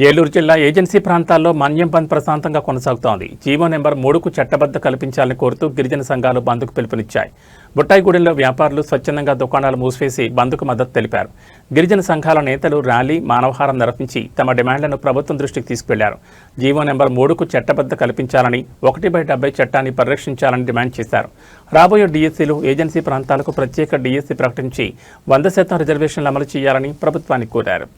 ఏలూరు జిల్లా ఏజెన్సీ ప్రాంతాల్లో మన్యం బంద్ ప్రశాంతంగా కొనసాగుతోంది. జీవో నెంబర్ 3కు చట్టబద్ధ కల్పించాలని కోరుతూ గిరిజన సంఘాలు బంద్కు పిలుపునిచ్చాయి. బుట్టాయిగూడెంలో వ్యాపారులు స్వచ్ఛందంగా దుకాణాలు మూసివేసి బంద్కు మద్దతు తెలిపారు. గిరిజన సంఘాల నేతలు ర్యాలీ, మానవహారం నిర్వహించి తమ డిమాండ్లను ప్రభుత్వం దృష్టికి తీసుకెళ్లారు. జీవో నెంబర్ 3కు చట్టబద్ధ కల్పించాలని, 1/70 చట్టాన్ని పరిరక్షించాలని డిమాండ్ చేశారు. రాబోయే డీఎస్సీలు ఏజెన్సీ ప్రాంతాలకు ప్రత్యేక డీఎస్సీ ప్రకటించి 100% రిజర్వేషన్లు అమలు చేయాలని ప్రభుత్వాన్ని కోరారు.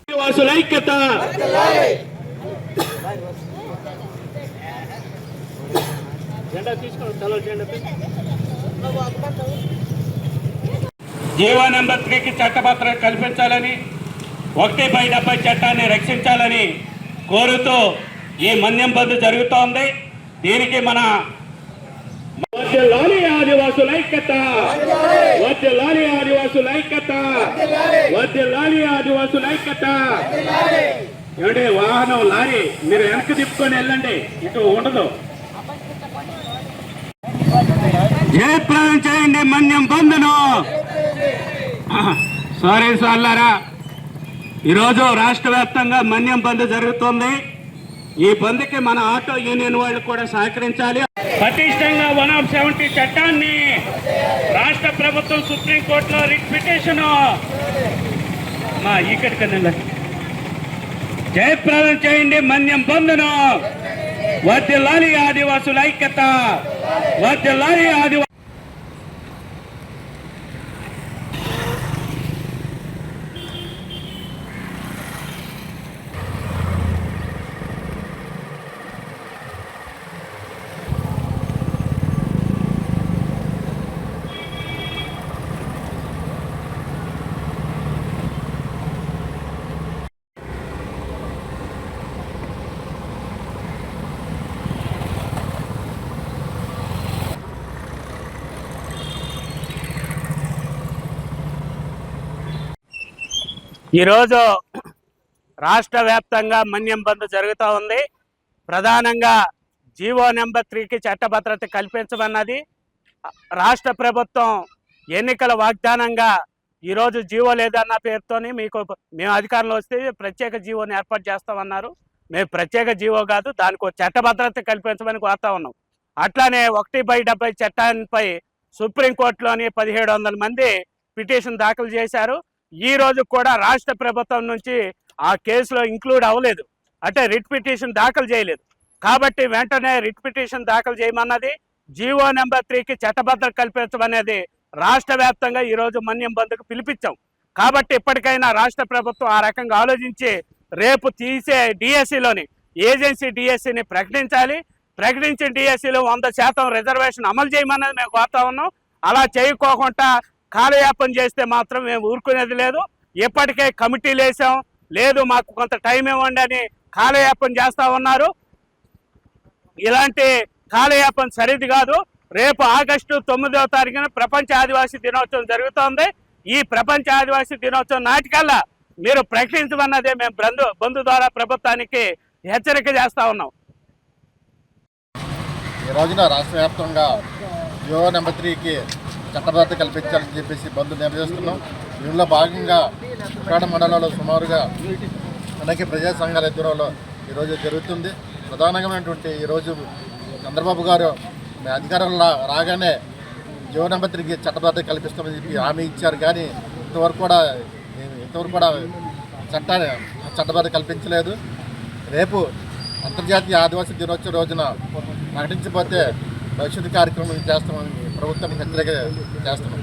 జీవో నెంబర్ 3కి చట్టభద్రత కల్పించాలని, 1/70 చట్టాన్ని రక్షించాలని కోరుతూ ఈ మన్యం బంద్ జరుగుతోంది. దీనికి మన వర్ధిల్లాలి ఆదివాసుల ఐక్యత, వర్ధిల్లాలి ఆదివాసుల ఐక్యత, వర్ధిల్లాలి ఆదివాసుల ఐక్యత. ఏమంటే వాహనం లారీ మీరు వెనక్కి తిప్పుకొని వెళ్ళండి, ఇటు ఉండదు. జయప్రదం చేయండి మన్యం బంద్ను. సారీ సార్లారా, ఈరోజు రాష్ట్ర వ్యాప్తంగా మన్యం బంద్ జరుగుతుంది. ఈ బంద్కి మన ఆటో యూనియన్ వాళ్ళు కూడా సహకరించాలి. పటిష్టంగా 170 చట్టాన్ని రాష్ట్ర ప్రభుత్వం సుప్రీంకోర్టులో రిట్ పిటిషన్ ఇక్కడికన్నా జయప్రదం చేయండి మన్యం బంద్ను. వర్ధిల్లాలి ఆదివాసుల ఐక్యత, వర్ధిల్లాలి ఆదివాసుల. ఈరోజు రాష్ట్ర వ్యాప్తంగా మన్యం బంద్ జరుగుతూ ఉంది. ప్రధానంగా జీవో నెంబర్ 3కి చట్టభద్రత కల్పించమన్నది రాష్ట్ర ప్రభుత్వం ఎన్నికల వాగ్దానంగా ఈరోజు జీవో లేదన్న పేరుతోని మేము అధికారంలో వస్తే ప్రత్యేక జీవోని ఏర్పాటు చేస్తామన్నారు. మేము ప్రత్యేక జీవో కాదు, దానికి చట్టభద్రత కల్పించమని కోరుతా ఉన్నాం. అట్లానే 1/70 చట్టాలపై సుప్రీంకోర్టులోని 1700 మంది పిటిషన్ దాఖలు చేశారు. ఈ రోజు కూడా రాష్ట్ర ప్రభుత్వం నుంచి ఆ కేసులో ఇంక్లూడ్ అవ్వలేదు, అంటే రిట్ పిటిషన్ దాఖలు చేయలేదు. కాబట్టి వెంటనే రిట్ పిటిషన్ దాఖలు చేయమన్నది. జీవో నెంబర్ 3కి చట్టభద్రత కల్పించమనేది రాష్ట్ర వ్యాప్తంగా ఈరోజు మన్యం బంద్కు పిలిపించాం. కాబట్టి ఇప్పటికైనా రాష్ట్ర ప్రభుత్వం ఆ రకంగా ఆలోచించి రేపు తీసే డిఎస్సిలోని ఏజెన్సీ డిఎస్సిని ప్రకటించాలి. ప్రకటించిన డిఎస్సిలో 100% రిజర్వేషన్ అమలు చేయమన్నది మేము కోరుతా ఉన్నాం. అలా చేయకోకుండా కాలయాపన చేస్తే మాత్రం మేము ఊరుకునేది లేదు. ఇప్పటికే కమిటీలు వేసాం, లేదు మాకు కొంత టైం ఇవ్వండి అని కాలయాపన చేస్తూ ఉన్నారు. ఇలాంటి కాలయాపన సరిది కాదు. రేపు ఆగస్టు 9వ తారీఖున ప్రపంచ ఆదివాసీ దినోత్సవం జరుగుతోంది. ఈ ప్రపంచ ఆదివాసీ దినోత్సవం నాటికల్లా మీరు ప్రకటించమన్నదే మేము బంధు ద్వారా ప్రభుత్వానికి హెచ్చరిక చేస్తూ ఉన్నాం. ఈ రోజున రాష్ట్ర వ్యాప్తంగా జీవో నెంబర్ 3కి చట్టబద్ధత కల్పించాలని చెప్పేసి బంద్ నిర్వహిస్తున్నాం. దీనిలో భాగంగా ఉప్పాడ మండలంలో సుమారుగా అనేక ప్రజా సంఘాల ఎదురులో ఈరోజు జరుగుతుంది. ప్రధానమైనటువంటి ఈరోజు చంద్రబాబు గారు అధికారంలో రాగానే జీవో నెంబర్ 3కి చట్టబద్ధత కల్పిస్తామని చెప్పి హామీ ఇచ్చారు. కానీ ఇంతవరకు కూడా చట్టబద్ధత కల్పించలేదు. రేపు అంతర్జాతీయ ఆదివాసీ దినోత్సవం రోజున ప్రకటించకపోతే భవిష్యత్తు కార్యక్రమం చేస్తామని ప్రభుత్వానికి హెచ్చరిక చేస్తున్నాం.